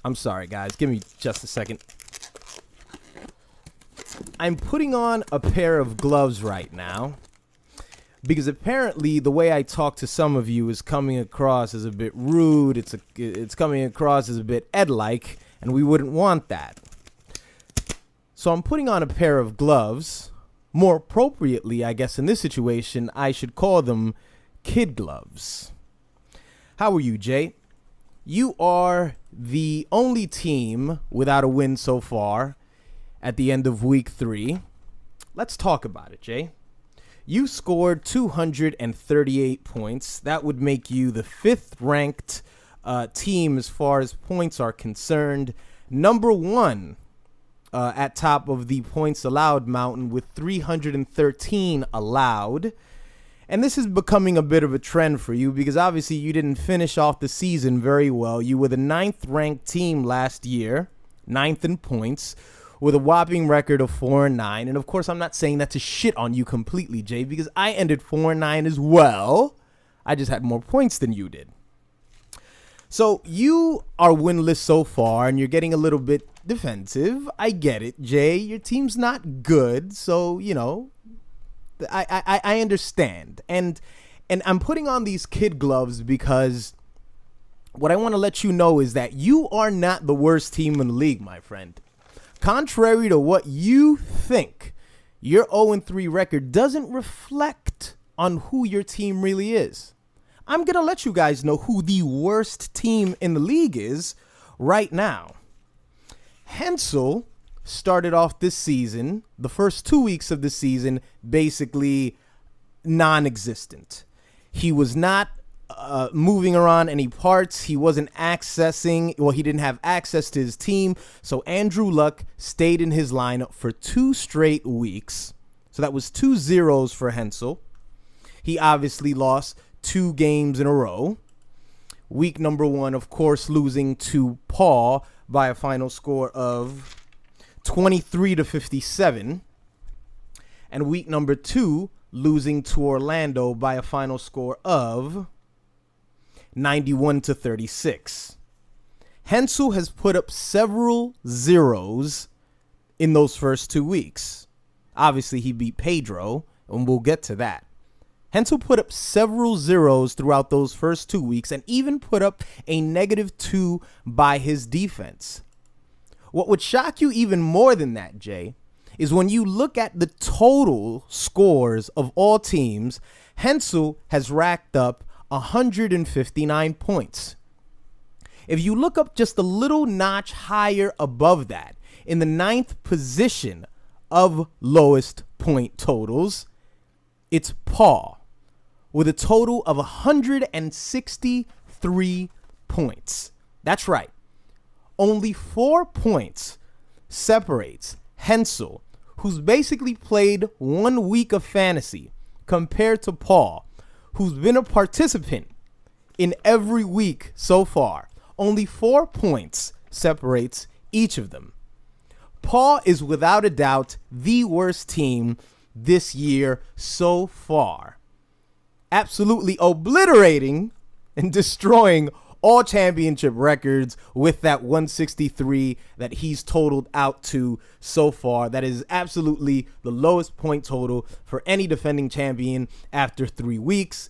I'm sorry, guys. Give me just a second. I'm putting on a pair of gloves right now because apparently the way I talk to some of you is coming across as a bit rude. It's coming across as a bit Ed-like, and we wouldn't want that. So I'm putting on a pair of gloves. More appropriately, I guess in this situation, I should call them kid gloves. How are you, Jay? You are the only team without a win so far at the end of week 3. Let's talk about it, Jay. You scored 238 points. That would make you the 5th ranked team as far as points are concerned. Number 1 at top of the points allowed mountain with 313 allowed. And this is becoming a bit of a trend for you because obviously you didn't finish off the season very well. You were the 9th ranked team last year, 9th in points, with a whopping record of 4-9. And of course, I'm not saying that to shit on you completely, Jay, because I ended 4-9 as well. I just had more points than you did. So you are winless so far, and you're getting a little bit defensive. I get it, Jay. Your team's not good, so, you know, I understand. And I'm putting on these kid gloves because what I want to let you know is that you are not the worst team in the league, my friend. Contrary to what you think, your 0-3 record doesn't reflect on who your team really is. I'm going to let you guys know who the worst team in the league is right now. Hensel started off this season, the first 2 weeks of the season, basically non-existent. He was not moving around any parts. He wasn't accessing, well, he didn't have access to his team. So Andrew Luck stayed in his lineup for 2 straight weeks. So that was 2 zeros for Hensel. He obviously lost 2 games in a row. Week number 1, of course, losing to Paul by a final score of 23-57. And week number 2, losing to Orlando by a final score of 91-36. Hensel has put up several zeros in those first 2 weeks. Obviously, he beat Pedro, and we'll get to that. Hensel put up several zeros throughout those first 2 weeks and even put up a -2 by his defense. What would shock you even more than that, Jay, is when you look at the total scores of all teams, Hensel has racked up 159 points. If you look up just a little notch higher above that, in the 9th position of lowest point totals, it's Paul with a total of 163 points. That's right. Only 4 points separates Hensel, who's basically played 1 week of fantasy, compared to Paul, who's been a participant in every week so far. Only 4 points separates each of them. Paul is without a doubt the worst team this year so far, absolutely obliterating and destroying all championship records with that 163 that he's totaled out to so far. That is absolutely the lowest point total for any defending champion after 3 weeks.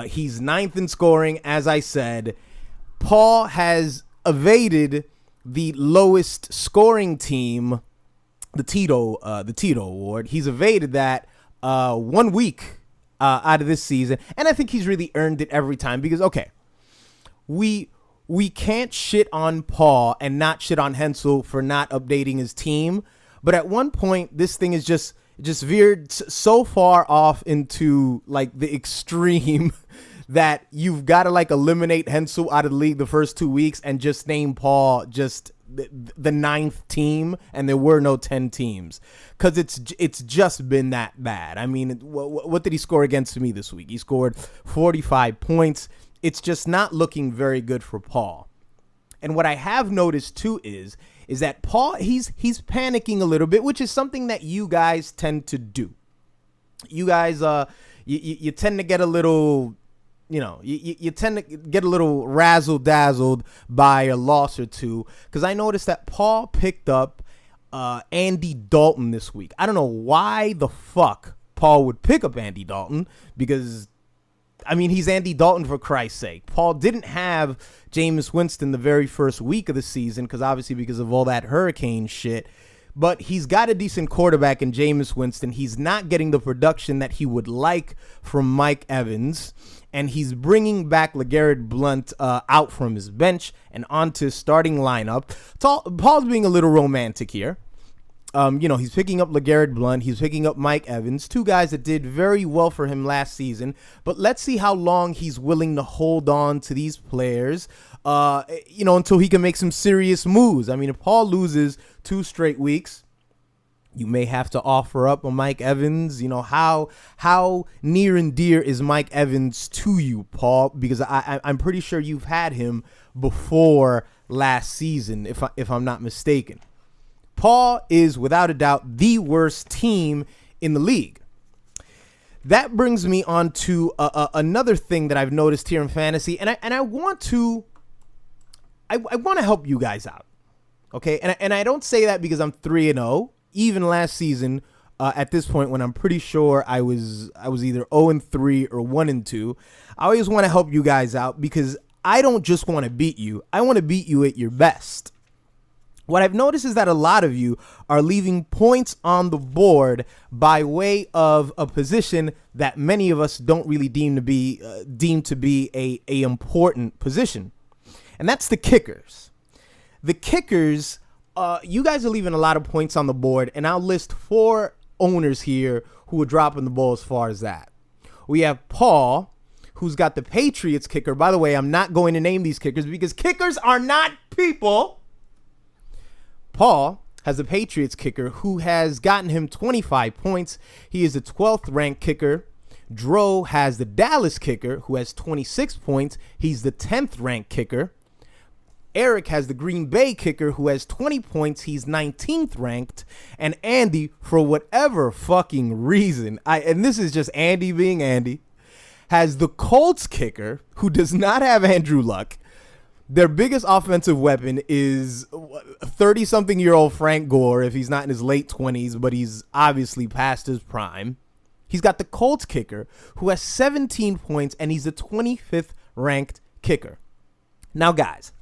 He's 9th in scoring, as I said. Paul has evaded the lowest scoring team, the Tito Award. He's evaded that 1 week out of this season, and I think he's really earned it every time because, okay, we can't shit on Paul and not shit on Hensel for not updating his team, but at one point this thing is just veered so far off into like the extreme that you've got to like eliminate Hensel out of the league the first 2 weeks and just name Paul just the 9th team, and there were no 10 teams because it's just been that bad. I mean, what did he score against me this week? He scored 45 points. It's just not looking very good for Paul. And what I have noticed too is that Paul, he's panicking a little bit, which is something that you guys tend to do. You guys, you tend to get a little you tend to get a little razzle dazzled by a loss or two, because I noticed that Paul picked up Andy Dalton this week. I don't know why the fuck Paul would pick up Andy Dalton, because I mean, he's Andy Dalton, for Christ's sake. Paul didn't have Jameis Winston the very first week of the season, because of all that hurricane shit. But he's got a decent quarterback in Jameis Winston. He's not getting the production that he would like from Mike Evans. And he's bringing back LeGarrette Blount out from his bench and onto his starting lineup. Paul's being a little romantic here. He's picking up LeGarrette Blount. He's picking up Mike Evans, two guys that did very well for him last season. But let's see how long he's willing to hold on to these players, until he can make some serious moves. I mean, if Paul loses 2 straight weeks, you may have to offer up a Mike Evans. How near and dear is Mike Evans to you, Paul? Because I'm pretty sure you've had him before last season, if I'm not mistaken. Paul is without a doubt the worst team in the league. That brings me on to another thing that I've noticed here in fantasy, and I want to help you guys out, okay? And I don't say that because I'm 3-0. Even last season, at this point, when I'm pretty sure I was either 0-3 or 1-2, I always want to help you guys out, because I don't just want to beat you. I want to beat you at your best. What I've noticed is that a lot of you are leaving points on the board by way of a position that many of us don't really deem to be a important position, and that's the kickers. The kickers, you guys are leaving a lot of points on the board, and I'll list 4 owners here who are dropping the ball as far as that. We have Paul, who's got the Patriots kicker. By the way, I'm not going to name these kickers because kickers are not people. Paul has the Patriots kicker who has gotten him 25 points. He is the 12th ranked kicker. Dro has the Dallas kicker who has 26 points. He's the 10th ranked kicker. Eric has the Green Bay kicker who has 20 points. He's 19th ranked. And Andy, for whatever fucking reason, and this is just Andy being Andy, has the Colts kicker who does not have Andrew Luck. Their biggest offensive weapon is 30-something-year-old Frank Gore, if he's not in his late 20s, but he's obviously past his prime. He's got the Colts kicker, who has 17 points, and he's the 25th ranked kicker. Now, guys,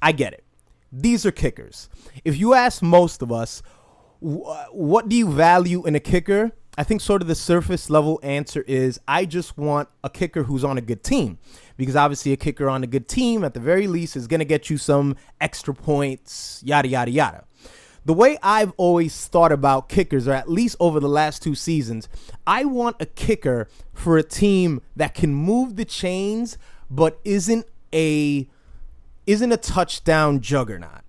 I get it. These are kickers. If you ask most of us, what do you value in a kicker? I think sort of the surface level answer is I just want a kicker who's on a good team, because obviously a kicker on a good team at the very least is going to get you some extra points, yada, yada, yada. The way I've always thought about kickers, or at least over the last 2 seasons, I want a kicker for a team that can move the chains but isn't a touchdown juggernaut.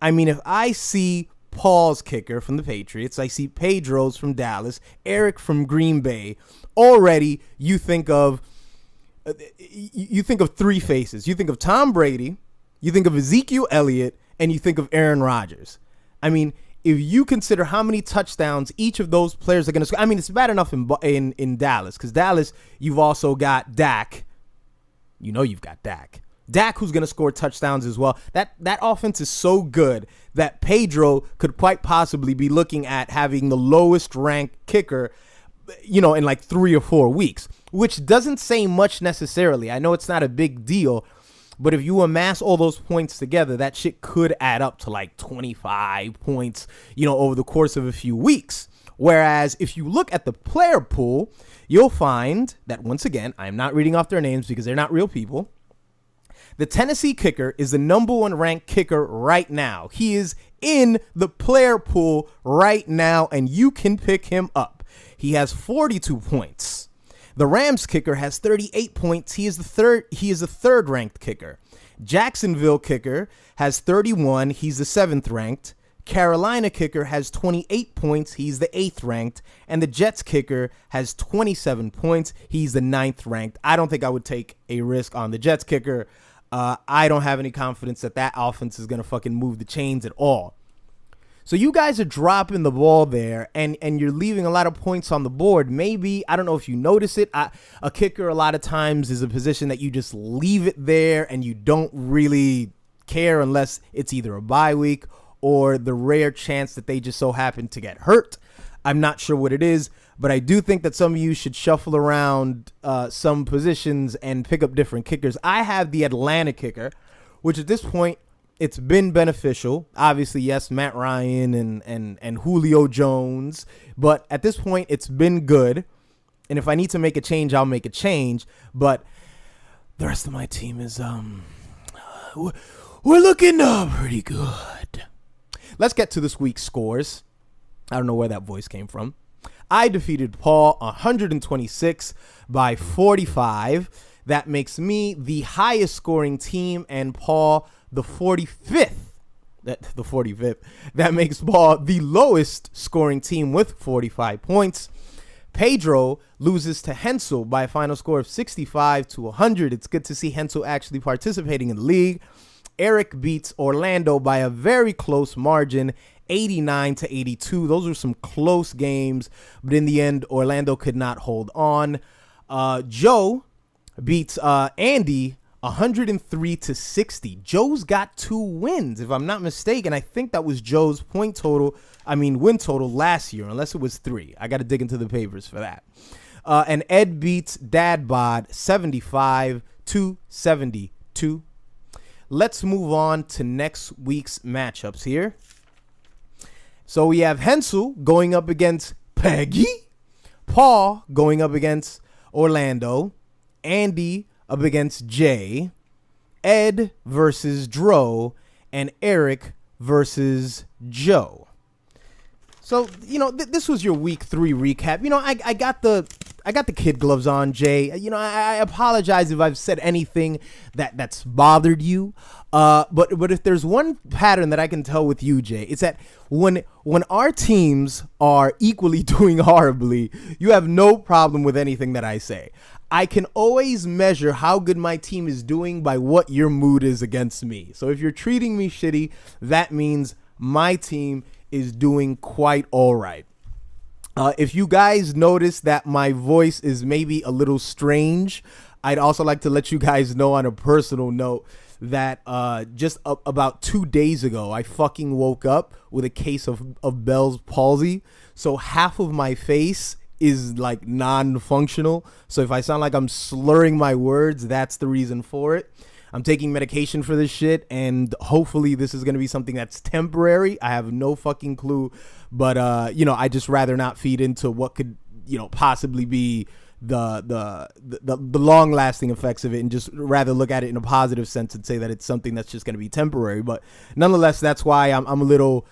I mean, if I see Paul's kicker from the Patriots, I see Pedro's from Dallas, Eric from Green Bay, already you think of 3 faces. You think of Tom Brady, you think of Ezekiel Elliott, and you think of Aaron Rodgers. I mean, if you consider how many touchdowns each of those players are going to score, I mean, it's bad enough in Dallas, because Dallas, you've also got Dak. You know you've got Dak. Dak, who's going to score touchdowns as well. That offense is so good that Pedro could quite possibly be looking at having the lowest ranked kicker, in like 3 or 4 weeks, which doesn't say much necessarily. I know it's not a big deal, but if you amass all those points together, that shit could add up to like 25 points, over the course of a few weeks. Whereas if you look at the player pool, you'll find that, once again, I'm not reading off their names because they're not real people. The Tennessee kicker is the number 1 ranked kicker right now. He is in the player pool right now, and you can pick him up. He has 42 points. The Rams kicker has 38 points. He is the third ranked kicker. Jacksonville kicker has 31. He's the 7th ranked. Carolina kicker has 28 points. He's the 8th ranked. And the Jets kicker has 27 points. He's the 9th ranked. I don't think I would take a risk on the Jets kicker. I don't have any confidence that offense is going to fucking move the chains at all. So you guys are dropping the ball there, and you're leaving a lot of points on the board. Maybe, I don't know if you notice it, a kicker a lot of times is a position that you just leave it there and you don't really care unless it's either a bye week or the rare chance that they just so happen to get hurt. I'm not sure what it is, but I do think that some of you should shuffle around some positions and pick up different kickers. I have the Atlanta kicker, which at this point, it's been beneficial. Obviously, yes, Matt Ryan and Julio Jones. But at this point, it's been good. And if I need to make a change, I'll make a change. But the rest of my team is, we're looking pretty good. Let's get to this week's scores. I don't know where that voice came from. I defeated Paul 126 by 45. That makes me the highest scoring team and Paul the 45th. That makes Paul the lowest scoring team with 45 points. Pedro loses to Hensel by a final score of 65 to 100. It's good to see Hensel actually participating in the league. Eric beats Orlando by a very close margin, 89 to 82. Those were some close games, but in the end, Orlando could not hold on. Joe beats Andy 103 to 60. Joe's got 2 wins, if I'm not mistaken. I think that was Joe's win total last year, unless it was 3. I got to dig into the papers for that. And Ed beats Dad Bod 75 to 72. Let's move on to next week's matchups here. So we have Hensel going up against Peggy, Paul going up against Orlando, Andy up against Jay, Ed versus Dro, and Eric versus Joe. So, this was your week 3 recap. I got the kid gloves on, Jay. I apologize if I've said anything that's bothered you. But if there's one pattern that I can tell with you, Jay, it's that when our teams are equally doing horribly, you have no problem with anything that I say. I can always measure how good my team is doing by what your mood is against me. So if you're treating me shitty, that means my team is doing quite all right. If you guys notice that my voice is maybe a little strange, I'd also like to let you guys know on a personal note that just about 2 days ago, I fucking woke up with a case of Bell's palsy. So half of my face is like non-functional. So if I sound like I'm slurring my words, that's the reason for it. I'm taking medication for this shit, and hopefully this is going to be something that's temporary. I have no fucking clue, but I just rather not feed into what could, possibly be the long-lasting effects of it, and just rather look at it in a positive sense and say that it's something that's just going to be temporary. But nonetheless, that's why I'm a little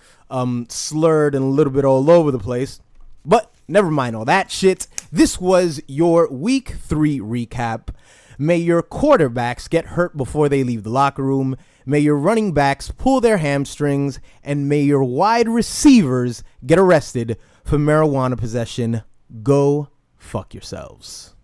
slurred and a little bit all over the place. But never mind all that shit. This was your week 3 recap. May your quarterbacks get hurt before they leave the locker room. May your running backs pull their hamstrings. And may your wide receivers get arrested for marijuana possession. Go fuck yourselves.